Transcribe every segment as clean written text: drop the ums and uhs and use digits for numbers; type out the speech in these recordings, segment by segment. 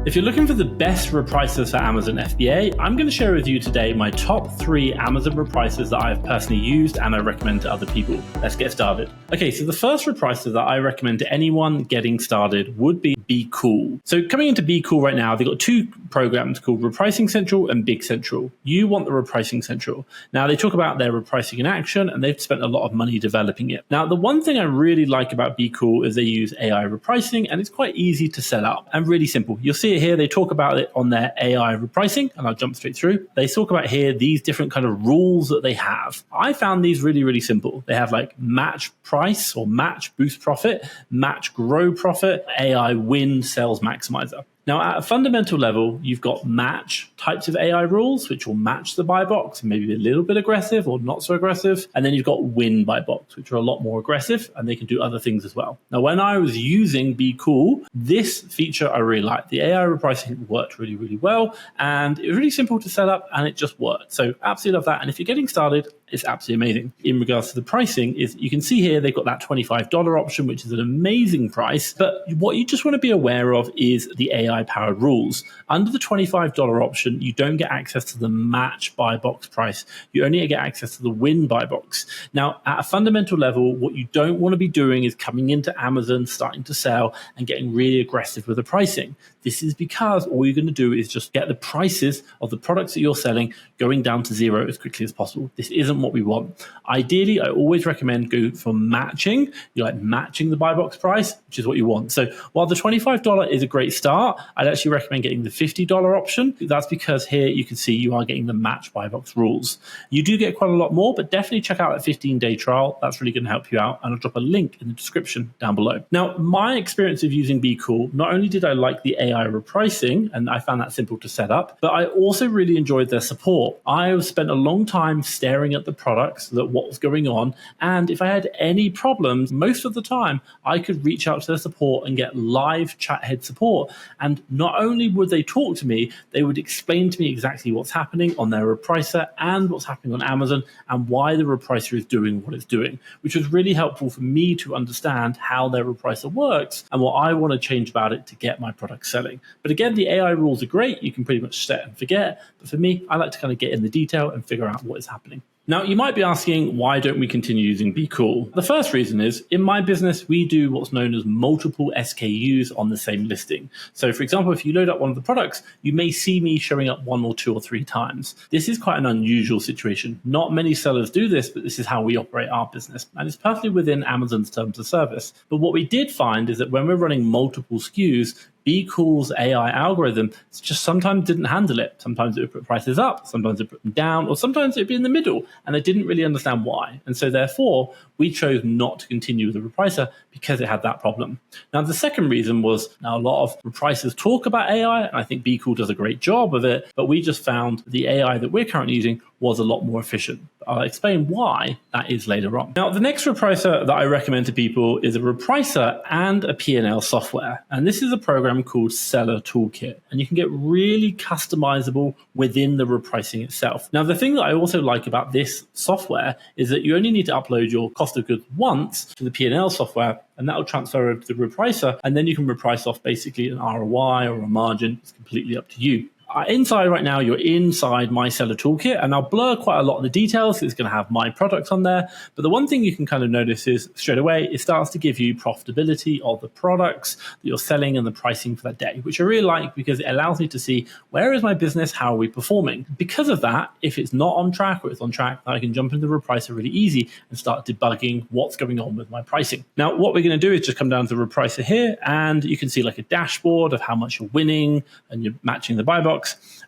If you're looking for the best repricers for Amazon FBA, I'm going to share with you today my top 3 Amazon repricers that I've personally used and I recommend to other people. Let's get started. Okay, so the first repricer that I recommend to anyone getting started would be BeCool. So coming into BeCool right now, they've got 2 programs called Repricing Central and Big Central. You want the Repricing Central. Now they talk about their repricing in action and they've spent a lot of money developing it. Now the one thing I really like about BeCool is they use AI repricing and it's quite easy to set up and really simple. You'll see it here, they talk about it on their AI repricing, and I'll jump straight through. They talk about here these different kind of rules that they have. I found these really, really simple. They have like match price or match boost profit, match grow profit, AI win sales maximizer. Now, at a fundamental level, you've got match types of AI rules, which will match the buy box and maybe a little bit aggressive or not so aggressive. And then you've got win buy box, which are a lot more aggressive and they can do other things as well. Now, when I was using BeCool, this feature I really liked. The AI repricing worked really, really well. And it was really simple to set up and it just worked. So absolutely love that. And if you're getting started, it's absolutely amazing. In regards to the pricing, is you can see here, they've got that $25 option, which is an amazing price. But what you just want to be aware of is the AI powered rules. Under the $25 option, you don't get access to the match buy box price. You only get access to the win buy box. Now, at a fundamental level, what you don't want to be doing is coming into Amazon, starting to sell and getting really aggressive with the pricing. This is because all you're going to do is just get the prices of the products that you're selling going down to 0 as quickly as possible. This isn't what we want. Ideally, I always recommend go for matching. You like matching the buy box price, which is what you want. So while the $25 is a great start, I'd actually recommend getting the $50 option. That's because here you can see you are getting the match buy box rules. You do get quite a lot more, but definitely check out that 15-day trial. That's really going to help you out. And I'll drop a link in the description down below. Now, my experience of using BeCool, not only did I like the AI repricing, and I found that simple to set up, but I also really enjoyed their support. I spent a long time staring at the products, what was going on, and if I had any problems, most of the time I could reach out to their support and get live chat head support. And not only would they talk to me, they would explain to me exactly what's happening on their repricer and what's happening on Amazon and why the repricer is doing what it's doing, which was really helpful for me to understand how their repricer works and what I want to change about it to get my product selling. But again, the AI rules are great. You can pretty much set and forget. But for me, I like to kind of get in the detail and figure out what is happening. Now, you might be asking, why don't we continue using BeCool? The first reason is, in my business, we do what's known as multiple SKUs on the same listing. So, for example, if you load up one of the products, you may see me showing up 1 or 2 or 3 times. This is quite an unusual situation. Not many sellers do this, but this is how we operate our business. And it's perfectly within Amazon's terms of service. But what we did find is that when we're running multiple SKUs, BeCool's AI algorithm just sometimes didn't handle it. Sometimes it would put prices up, sometimes it would put them down, or sometimes it would be in the middle, and I didn't really understand why. And so therefore, we chose not to continue with the repricer because it had that problem. Now, the second reason was, now a lot of repricers talk about AI, and I think BeCool does a great job of it, but we just found the AI that we're currently using was a lot more efficient. I'll explain why that is later on. Now, the next repricer that I recommend to people is a repricer and a P&L software. And this is a program called Seller Toolkit. And you can get really customizable within the repricing itself. Now, the thing that I also like about this software is that you only need to upload your cost of goods once to the P&L software, and that will transfer over to the repricer. And then you can reprice off basically an ROI or a margin. It's completely up to you. Inside right now, you're inside my Seller Toolkit, and I'll blur quite a lot of the details. It's going to have my products on there. But the one thing you can kind of notice is straight away, it starts to give you profitability of the products that you're selling and the pricing for that day, which I really like because it allows me to see where is my business, how are we performing. Because of that, if it's not on track or it's on track, I can jump into the repricer really easy and start debugging what's going on with my pricing. Now, what we're going to do is just come down to the repricer here, and you can see like a dashboard of how much you're winning and you're matching the buy box.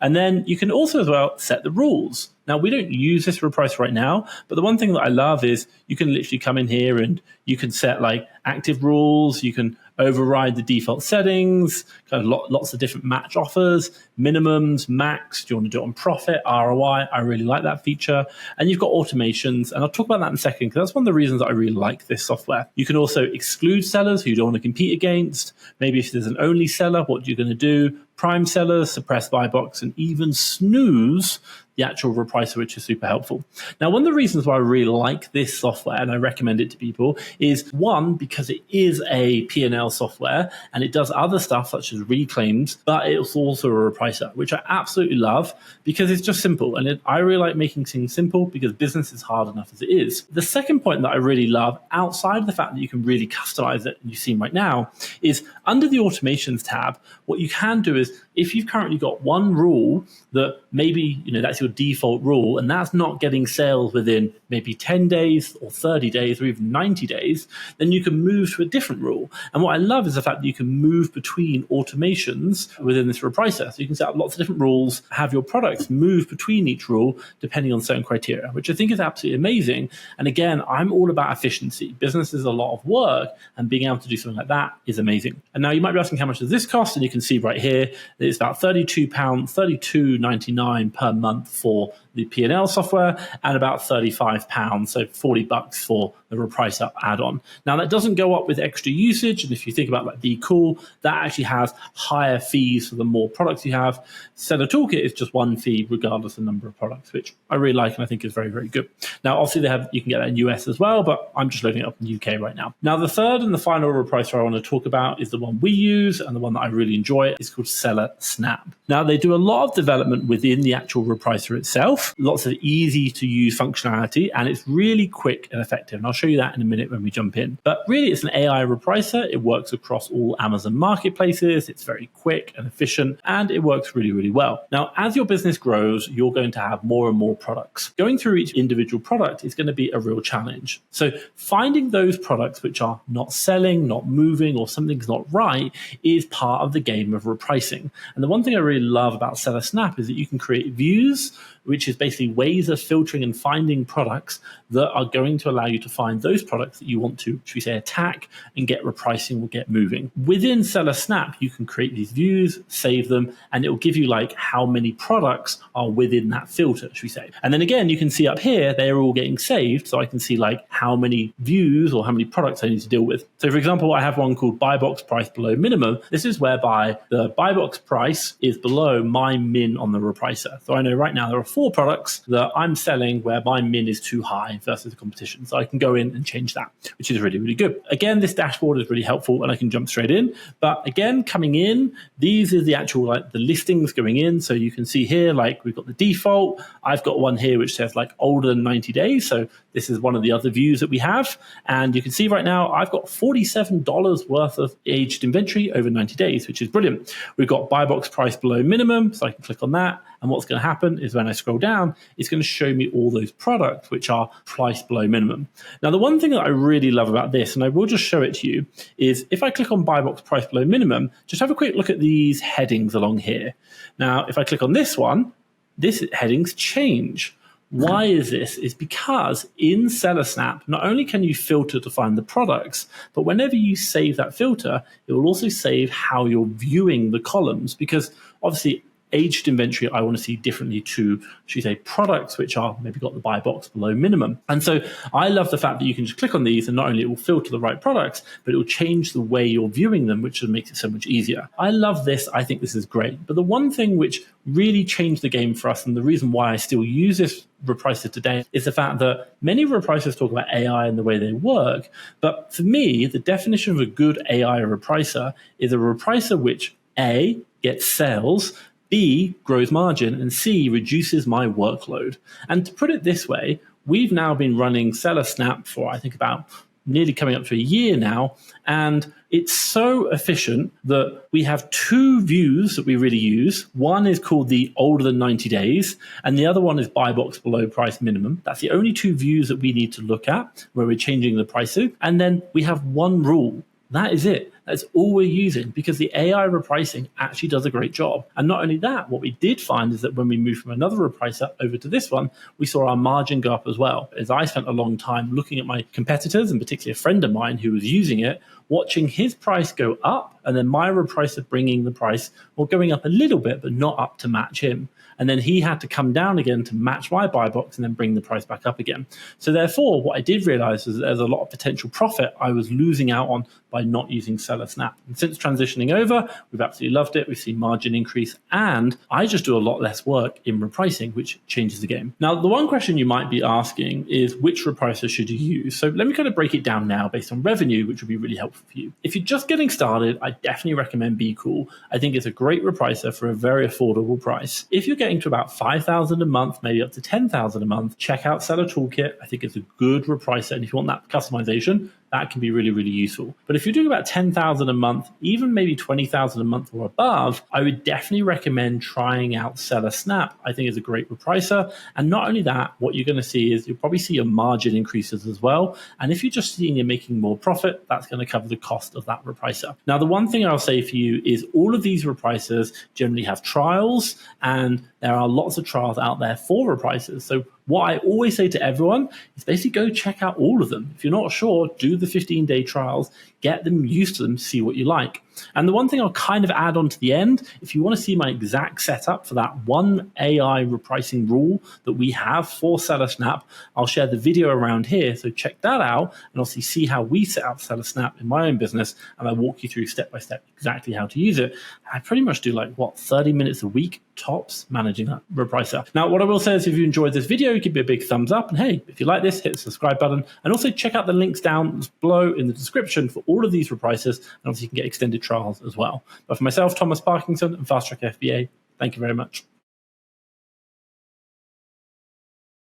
And then you can also as well set the rules. Now, we don't use this repricer right now, but the one thing that I love is you can literally come in here and you can set like active rules. You can override the default settings, kind of lots of different match offers, minimums, max. Do you want to do it on profit, ROI? I really like that feature. And you've got automations, and I'll talk about that in a second because that's one of the reasons that I really like this software. You can also exclude sellers who you don't want to compete against. Maybe if there's an only seller, what you're going to do, prime sellers, suppress buy box, and even snooze the actual repricer, which is super helpful. Now, one of the reasons why I really like this software and I recommend it to people is, one, because it is a P&L software and it does other stuff such as reclaims, but it's also a repricer, which I absolutely love because it's just simple. And I really like making things simple because business is hard enough as it is. The second point that I really love, outside of the fact that you can really customize it, and you've seen right now, is under the automations tab, what you can do is, if you've currently got one rule that maybe, that's your default rule, and that's not getting sales within maybe 10 days or 30 days or even 90 days, then you can move to a different rule. And what I love is the fact that you can move between automations within this repricer. So you can set up lots of different rules, have your products move between each rule depending on certain criteria, which I think is absolutely amazing. And again, I'm all about efficiency. Business is a lot of work, and being able to do something like that is amazing. And now you might be asking, how much does this cost? And you can see right here that it's about £32, $32.99 per month for the P&L software, and about £35, so $40 for the Repricer add-on. Now, that doesn't go up with extra usage, and if you think about like BeCool, that actually has higher fees for the more products you have. Seller Toolkit is just one fee regardless of the number of products, which I really like and I think is very, very good. Now, obviously, you can get that in US as well, but I'm just loading it up in the UK right now. Now, the third and the final repricer I want to talk about is the one we use and the one that I really enjoy. It's called SellerSnap. Now, they do a lot of development within the actual repricer itself, lots of easy to use functionality, and it's really quick and effective. And I'll show you that in a minute when we jump in. But really, it's an AI repricer. It works across all Amazon marketplaces. It's very quick and efficient, and it works really, really well. Now, as your business grows, you're going to have more and more products. Going through each individual product is going to be a real challenge. So finding those products which are not selling, not moving, or something's not right is part of the game of repricing. And the one thing I really love about SellerSnap is that you can create views, which is basically ways of filtering and finding products that are going to allow you to find those products that you want to, should we say, attack and get repricing or get moving. Within SellerSnap, you can create these views, save them, and it will give you like how many products are within that filter, should we say. And then again, you can see up here, they're all getting saved. So I can see like how many views or how many products I need to deal with. So for example, I have one called buy box price below minimum. This is whereby the buy box price is below my min on the repricer. So I know right now there are 4 products that I'm selling where my min is too high versus the competition. So I can go in and change that, which is really, really good. Again, this dashboard is really helpful and I can jump straight in. But again, coming in, these are the actual like the listings going in. So you can see here, like we've got the default. I've got one here which says like older than 90 days. So this is one of the other views that we have. And you can see right now, I've got $47 worth of aged inventory over 90 days, which is brilliant. We've got buy box price below minimum. So I can click on that. And what's going to happen is when I scroll down, it's going to show me all those products which are priced below minimum. Now, the one thing that I really love about this, and I will just show it to you, is if I click on buy box price below minimum, just have a quick look at these headings along here. Now, if I click on this one, this headings change. Why is this? Is because in SellerSnap, not only can you filter to find the products, but whenever you save that filter, it will also save how you're viewing the columns, because obviously aged inventory, I want to see differently to, should we say, products which are maybe got the buy box below minimum. And so I love the fact that you can just click on these and not only it will filter the right products, but it will change the way you're viewing them, which makes it so much easier. I love this. I think this is great. But the one thing which really changed the game for us, and the reason why I still use this repricer today, is the fact that many repricers talk about AI and the way they work. But for me, the definition of a good AI repricer is a repricer which A, gets sales, B, grows margin, and C, reduces my workload. And to put it this way, we've now been running SellerSnap for, I think, about nearly coming up to a year now, and it's so efficient that we have 2 views that we really use. One is called the older than 90 days, and the other one is buy box below price minimum. That's the only 2 views that we need to look at where we're changing the pricing. And then we have one rule. That is it. That's all we're using, because the AI repricing actually does a great job. And not only that, what we did find is that when we moved from another repricer over to this one, we saw our margin go up as well. As I spent a long time looking at my competitors, and particularly a friend of mine who was using it, watching his price go up, and then my repricer bringing the price, or going up a little bit, but not up to match him. And then he had to come down again to match my buy box and then bring the price back up again. So therefore, what I did realize is that there's a lot of potential profit I was losing out on by not using SellerSnap. SellerSnap. And since transitioning over, we've absolutely loved it. We've seen margin increase, and I just do a lot less work in repricing, which changes the game. Now, the one question you might be asking is which repricer should you use? So let me kind of break it down now based on revenue, which would be really helpful for you. If you're just getting started, I definitely recommend BeCool. I think it's a great repricer for a very affordable price. If you're getting to about $5,000 a month, maybe up to $10,000 a month, check out Seller Toolkit. I think it's a good repricer, and if you want that customization, that can be really, really useful. But if you're doing about $10,000 a month, even maybe $20,000 a month or above, I would definitely recommend trying out SellerSnap. I think it's a great repricer. And not only that, what you're going to see is you'll probably see your margin increases as well. And if you're just seeing you're making more profit, that's going to cover the cost of that repricer. Now, the one thing I'll say for you is all of these repricers generally have trials, and there are lots of trials out there for repricers. So what I always say to everyone is basically go check out all of them. If you're not sure, do the 15-day trials, get them used to them, see what you like. And the one thing I'll kind of add on to the end, if you want to see my exact setup for that one AI repricing rule that we have for SellerSnap, I'll share the video around here. So check that out and obviously see how we set up SellerSnap in my own business. And I walk you through step by step exactly how to use it. I pretty much do 30 minutes a week tops managing that repricer. Now, what I will say is if you enjoyed this video, give me a big thumbs up. And hey, if you like this, hit the subscribe button. And also check out the links down below in the description for all of these repricers. And obviously you can get extended trials as well. But for myself, Thomas Parkinson and FastTrackFBA, thank you very much.